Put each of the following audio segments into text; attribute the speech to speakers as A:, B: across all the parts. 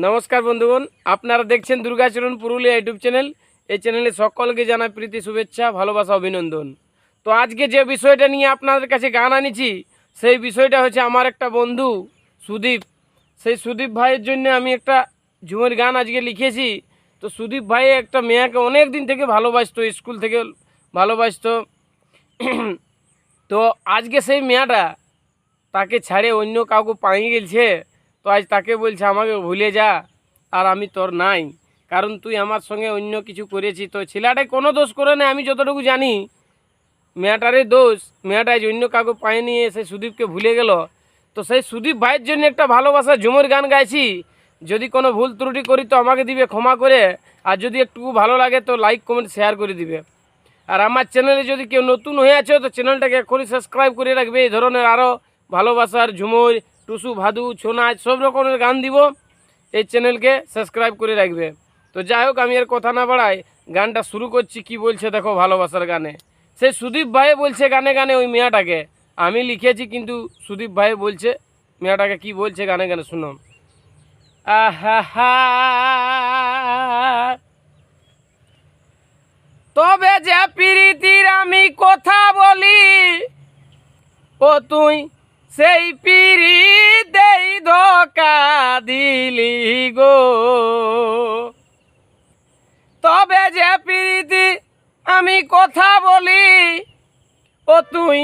A: নমস্কার বন্ধুগণ, আপনারা দেখছেন দুর্গাচরণ পুরুলিয়া ইউটিউব চ্যানেল। এই চ্যানেলে সকলকে জানাই প্রীতি, শুভেচ্ছা, ভালোবাসা, অভিনন্দন। তো আজকে যে বিষয়টা নিয়ে আপনাদের কাছে গান আনিছি, সেই বিষয়টা হচ্ছে আমার একটা বন্ধু সুদীপ। সেই সুদীপ ভাইয়ের জন্য আমি একটা ঝুমের গান আজকে লিখেছি। তো সুদীপ ভাই একটা মেয়েকে অনেক দিন থেকে ভালোবাসতো, স্কুল থেকে ভালোবাসতো। তো আজকে সেই মেয়েটা তাকে ছাড়ে অন্য কাউকে পাইয়ে গেছে। তো আজ তাকে বলছে আমাকে ভুলে যা, আর আমি তোর নাই, কারণ তুই আমার সঙ্গে অন্য কিছু করেছিস। তো ছেলেটাই কোনো দোষ করে না, আমি যতটুকু জানি মেয়েটারই দোষ। মেয়েটা আজ অন্য কাউকে পায়ে নিয়ে সে সুদীপকে ভুলে গেল। তো সেই সুদীপ ভাইয়ের জন্য একটা ভালোবাসা ঝুমুর গান গাইছি। যদি কোনো ভুল ত্রুটি করি তো আমাকে দিবে ক্ষমা করে, আর যদি একটু ভালো লাগে তো লাইক কমেন্ট শেয়ার করে দিবে। আর আমার চ্যানেলে যদি কেউ নতুন হয়ে আছে তো চ্যানেলটাকে এখনই সাবস্ক্রাইব করে রাখবে। এই ধরনের আরও ভালোবাসার ঝুমুর, টুসু, ভাদু, ছৌ নাচ সব রকমের গান দিব, এই চ্যানেলকে সাবস্ক্রাইব করে রাখবে। তো যাই হোক, আমি আর কথা না বাড়াই, গানটা শুরু করছি। কি বলছে দেখো ভালোবাসার গানে। সেই সুদীপ ভাই বলছে গানে গানে ওই মেয়েটাকে, আমি লিখেছি কিন্তু সুদীপ ভাই বলছে মেয়েটাকে কি বলছে গানে গানে, শুনো। আহা, তবে যে প্রীতির আমি কথা বলি, ও তুই সেই প্রীতিতেই ধোঁকা দিলি গো। তবে যে প্রীতি আমি কথা বলি, ও তুই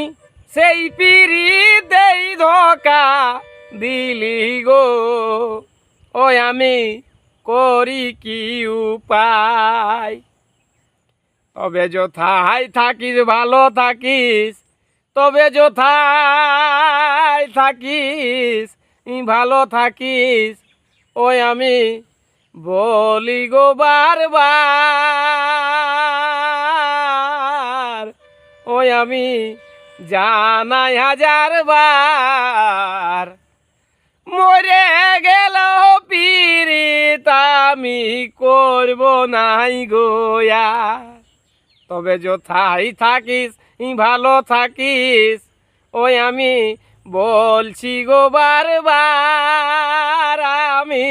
A: সেই প্রীতিতেই ধোঁকা দিলি গো। ওই আমি করি কি উপায়, তবে যথায় থাকিস ভালো থাকিস, তবে যথায় থাকিস ভালো থাকিস। ওই আমি বলি গো বারবার, ওই আমি জানাই হাজার বার। মরে গেল পীড়িত আমি করব নাই গোয়া, তবে যথাই থাকিস ভালো থাকিস। ওই আমি বলছি গো বারবার, আমি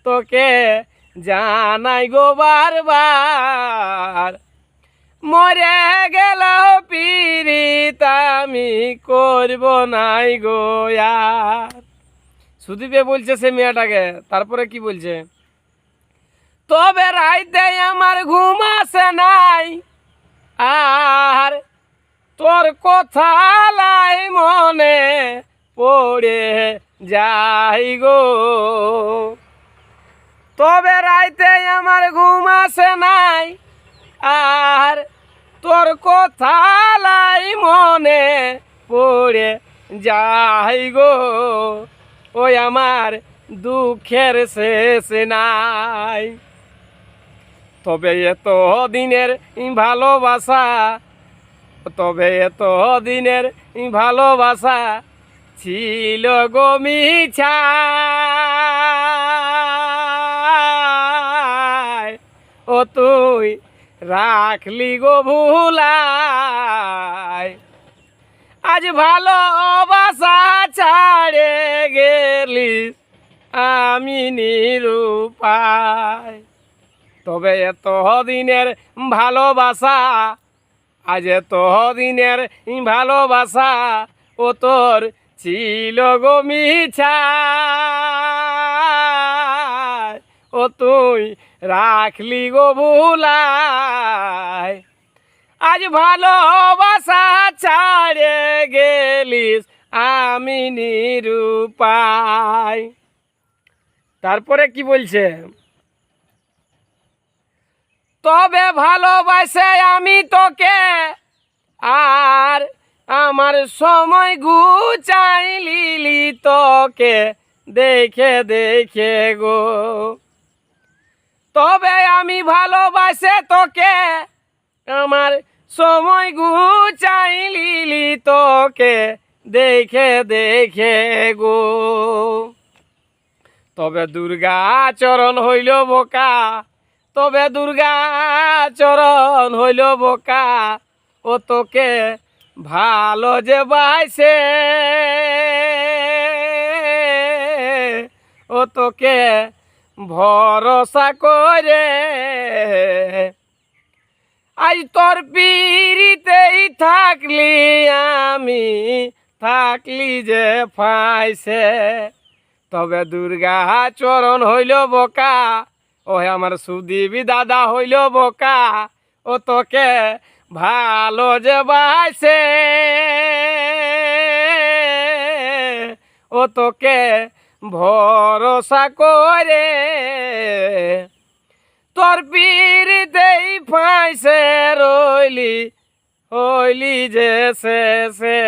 A: তোকে জানাই গো বারবার। মরে গেল পীড়িত আমি করব নাই গোয়া। সুদীপে বলছে সে মেয়েটাকে। তারপরে কি বলছে, তবে রাইতে আমার ঘুম আসে নাই, আর তোর কথা লাই মনে পড়ে যাই গো। তবে রাইতে আমার ঘুম আসে নাই, আর তোর কথা লাই মনে পড়ে যাই গো। ওই আমার দুঃখের শেষ নাই, তবে এত দিনের ভালোবাসা, তবে এত দিনের ভালোবাসা ছিল গো মিছা। ও তুই রাখলি গো ভুলাই, আজ ভালোবাসা ছাড়ে গেলিস আমি নিরুপায়। তবে এত দিনের ভালোবাসা, আজ এত দিনের ভালোবাসা ও তোর ছিল গো মিছা। ও তুই রাখলি গো ভুলাই, আজ ভালোবাসা ছাড়ে গেলিস আমি নিরুপায়। তারপরে কি বলছে, তবে ভালোবাসে আমি তোকে, আর আমার সময় গুচাইলি তোকে দেখে দেখে গো। তবে আমি ভালোবাসে তোকে, আমার সময় গুচাইলি তোকে দেখে দেখে গো। তবে দুর্গা চরণ হইল বোকা, তবে দুর্গা চরণ হইল বোকা। ও তোকে ভালো যে বাইছে, ও তোকে ভরসা করে আজ তোর পিড়িতেই থাকলি আমি থাকলি যে ফাইসে তবে দুর্গা চরণ হইল বোকা ও আমার সুদীবি দাদা হইল বোকা ও তোকে ভালো যে বাইসে ও তোকে ভরসা করে তোর পিড়িতেই ফাইসে রইলি হইলি যে শেষে।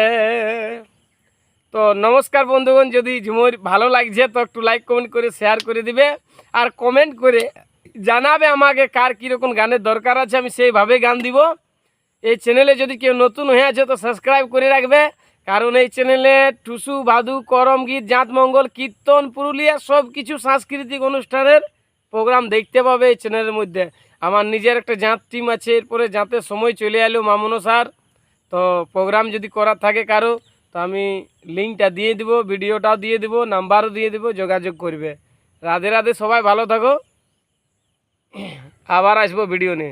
A: তো নমস্কার বন্ধুগণ, যদি ঝুমুর ভালো লাগছে তো একটু লাইক কমেন্ট করে শেয়ার করে দিবে আর কমেন্ট করে জানাবে আমাকে কার কীরকম গানের দরকার আছে, আমি সেইভাবে গান দিব। এই চ্যানেলে যদি কেউ নতুন হয়ে আছে তো সাবস্ক্রাইব করে রাখবে, কারণ এই চ্যানেলে টুসু ভাদু করম গীত জাত মঙ্গল কীর্তন পুরুলিয়া সব কিছু সাংস্কৃতিক অনুষ্ঠানের প্রোগ্রাম দেখতে পাবে এই চ্যানেলের মধ্যে। আমার নিজের একটা জাঁত টিম আছে, এরপরে জাঁতের সময় চলে এলো মামুনো স্যার, তো প্রোগ্রাম যদি করার থাকে কারো তো আমি লিঙ্কটা দিয়ে দিব, ভিডিওটাও দিয়ে দিব, নাম্বারও দিয়ে দিব, যোগাযোগ করবে। রাধে রাধে, সবাই ভালো থাকো, আবার আসবো ভিডিও নিয়ে।